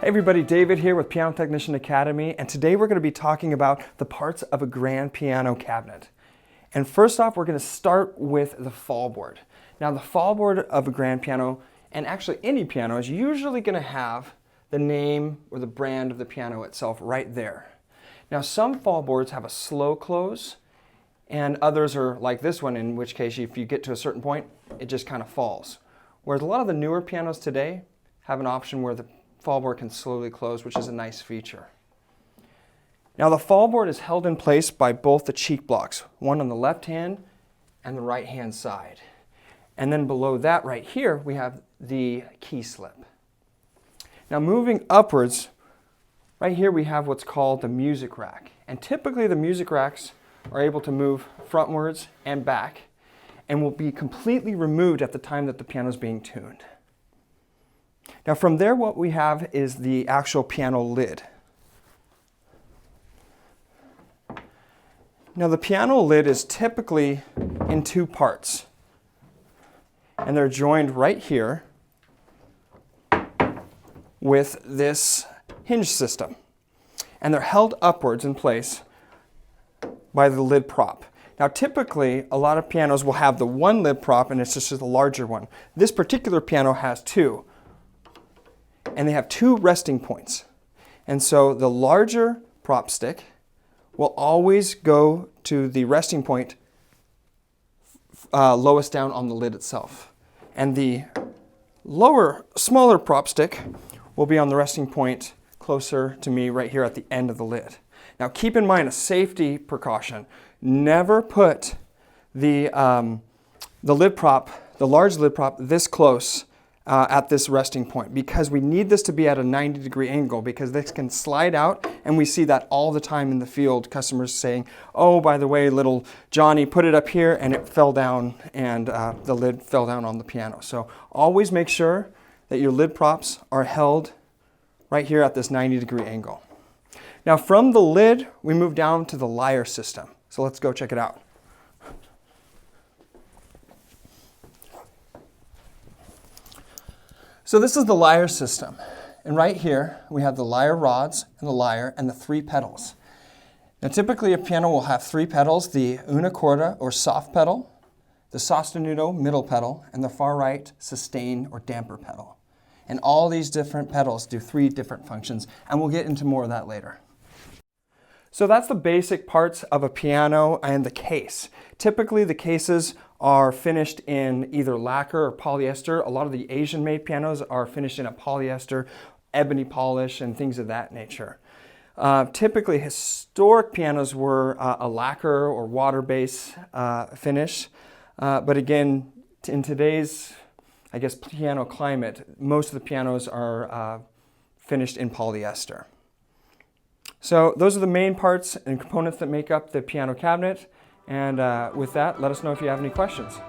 Hey everybody, David here with Piano Technician Academy, and today we're going to be talking about the parts of a grand piano cabinet. And first off, we're going to start with the fallboard. Now the fallboard of a grand piano, and actually any piano, is usually going to have the name or the brand of the piano itself right there. Now some fallboards have a slow close, and others are like this one, in which case if you get to a certain point, it just kind of falls. Whereas a lot of the newer pianos today have an option where the fallboard can slowly close, which is a nice feature. Now the fallboard is held in place by both the cheek blocks, one on the left hand and the right hand side. And then below that right here, we have the key slip. Now moving upwards, right here we have what's called the music rack. And typically the music racks are able to move frontwards and back and will be completely removed at the time that the piano is being tuned. Now from there, what we have is the actual piano lid. Now the piano lid is typically in two parts, and they're joined right here with this hinge system. And they're held upwards in place by the lid prop. Now typically, a lot of pianos will have the one lid prop and it's just a larger one. This particular piano has two. And they have two resting points. And so the larger prop stick will always go to the resting point lowest down on the lid itself. And the smaller prop stick will be on the resting point closer to me right here at the end of the lid. Now keep in mind a safety precaution. Never put the lid prop, the large lid prop, this close at this resting point, because we need this to be at a 90-degree angle, because this can slide out, and we see that all the time in the field, customers saying, oh, by the way, little Johnny put it up here and it fell down, and the lid fell down on the piano. So always make sure that your lid props are held right here at this 90-degree angle. Now from the lid, we move down to the Lyre system. So let's go check it out. So this is the Lyre system, and right here we have the Lyre rods and the lyre and the three pedals. Now typically a piano will have three pedals: the una corda or soft pedal, the sostenuto middle pedal, and the far right sustain or damper pedal. And all these different pedals do three different functions, and we'll get into more of that later. So that's the basic parts of a piano and the case. Typically the cases are finished in either lacquer or polyester. A lot of the Asian-made pianos are finished in a polyester, ebony polish, and things of that nature. Typically historic pianos were a lacquer or water-based finish. But again, in today's, I guess, piano climate, most of the pianos are finished in polyester. So those are the main parts and components that make up the piano cabinet. And with that, let us know if you have any questions.